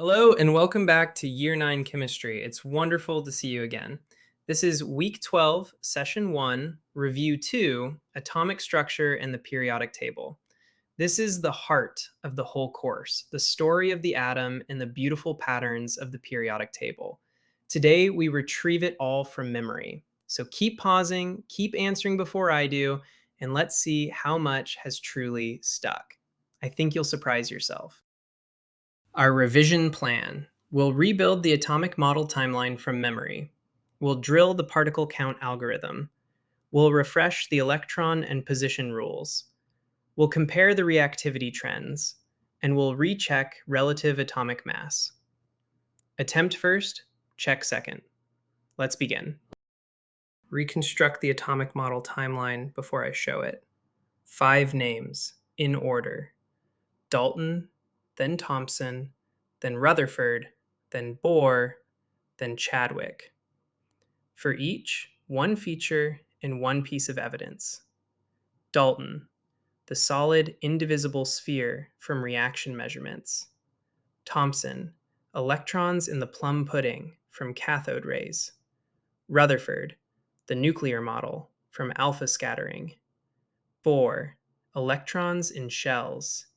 Hello and welcome back to Year 9 Chemistry. It's wonderful to see you again. This is Week 12, Session 1, Review 2, Atomic Structure and the Periodic Table. This is the heart of the whole course, the story of the atom and the beautiful patterns of the periodic table. Today, we retrieve it all from memory. So keep pausing, keep answering before I do, and let's see how much has truly stuck. I think you'll surprise yourself. Our revision plan. We'll rebuild the atomic model timeline from memory. We'll drill the particle count algorithm. We'll refresh the electron and position rules. We'll compare the reactivity trends. And we'll recheck relative atomic mass. Attempt first, check second. Let's begin. Reconstruct the atomic model timeline before I show it. 5 names, in order. Dalton, then Thomson, then Rutherford, then Bohr, then Chadwick. For each, one feature and one piece of evidence. Dalton, the solid indivisible sphere from reaction measurements. Thomson, electrons in the plum pudding from cathode rays. Rutherford, the nuclear model from alpha scattering. Bohr, electrons in shells.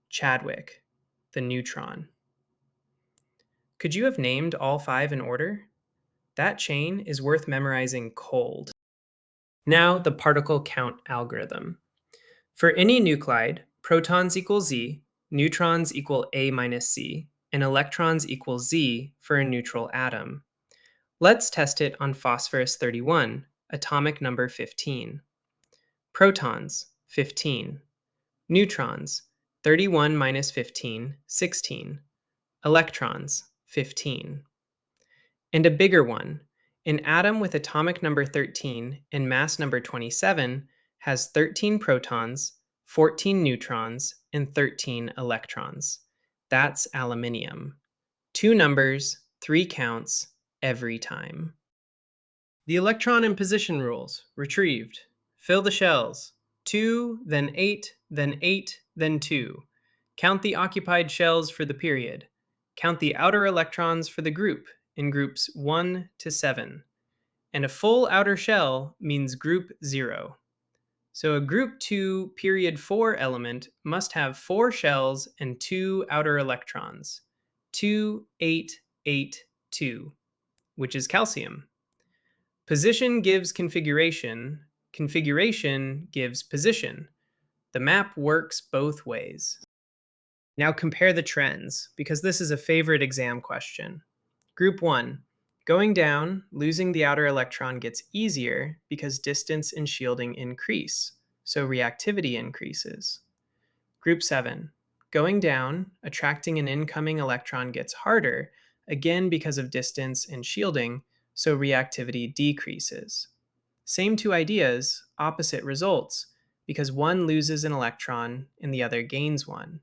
Chadwick, the neutron. Could you have named all 5 in order? That chain is worth memorizing cold. Now the particle count algorithm. For any nuclide, protons equal Z, neutrons equal A minus C, and electrons equal Z for a neutral atom. Let's test it on phosphorus 31, atomic number 15. Protons, 15. Neutrons, 31 minus 15, 16. Electrons, 15. And a bigger one, an atom with atomic number 13 and mass number 27 has 13 protons, 14 neutrons, and 13 electrons. That's aluminium. 2 numbers, 3 counts, every time. The electron and position rules, retrieved. Fill the shells. 2, then 8, then 8, then 2. Count the occupied shells for the period. Count the outer electrons for the group in groups 1 to 7. And a full outer shell means group 0. So a group 2 period 4 element must have 4 shells and 2 outer electrons. 2, 8, 8, 2, which is calcium. Position gives configuration. Configuration gives position. The map works both ways. Now compare the trends, because this is a favorite exam question. Group 1. Going down, losing the outer electron gets easier because distance and shielding increase, so reactivity increases. Group 7. Going down, attracting an incoming electron gets harder, again because of distance and shielding, so reactivity decreases. Same 2 ideas, opposite results, because one loses an electron and the other gains one.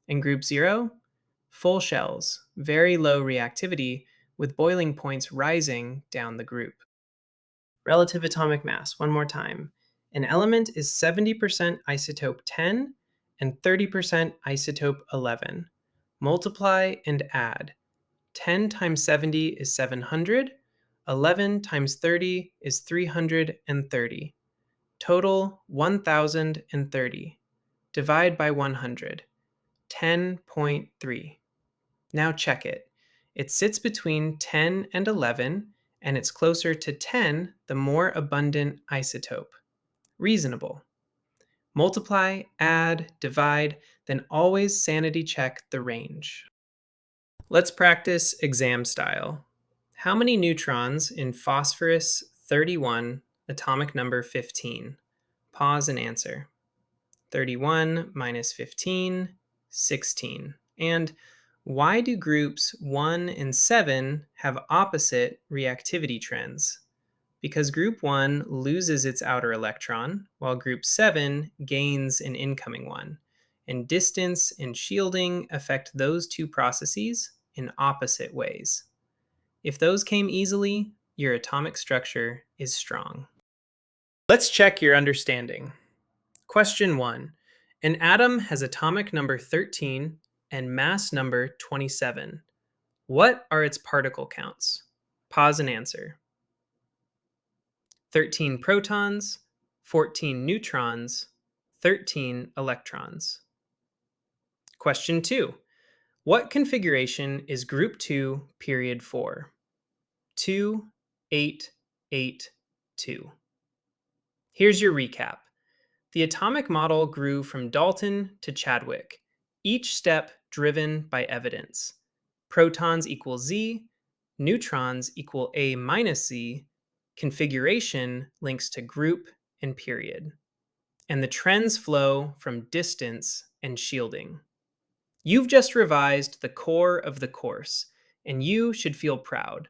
In group 0, full shells, very low reactivity, with boiling points rising down the group. Relative atomic mass, one more time. An element is 70% isotope 10 and 30% isotope 11. Multiply and add. 10 times 70 is 700. 11 times 30 is 330. Total 1030. Divide by 100. 10.3. Now check it. It sits between 10 and 11, and it's closer to 10 the more abundant isotope. Reasonable. Multiply, add, divide, then always sanity check the range. Let's practice exam style. How many neutrons in phosphorus 31, atomic number 15? Pause and answer. 31 minus 15, 16. And why do groups 1 and 7 have opposite reactivity trends? Because group 1 loses its outer electron, while group 7 gains an incoming one. And distance and shielding affect those 2 processes in opposite ways. If those came easily, your atomic structure is strong. Let's check your understanding. Question 1. An atom has atomic number 13 and mass number 27. What are its particle counts? Pause and answer. 13 protons, 14 neutrons, 13 electrons. Question 2. What configuration is group 2, period 4? 2, 8, 8, 2. Here's your recap. The atomic model grew from Dalton to Chadwick, each step driven by evidence. Protons equal Z, neutrons equal A minus Z, configuration links to group and period. And the trends flow from distance and shielding. You've just revised the core of the course, and you should feel proud.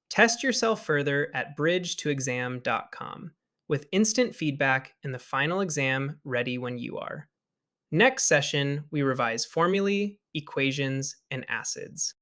Test yourself further at bridgetoexam.com with instant feedback and the final exam ready when you are. Next session, we revise formulae, equations, and acids.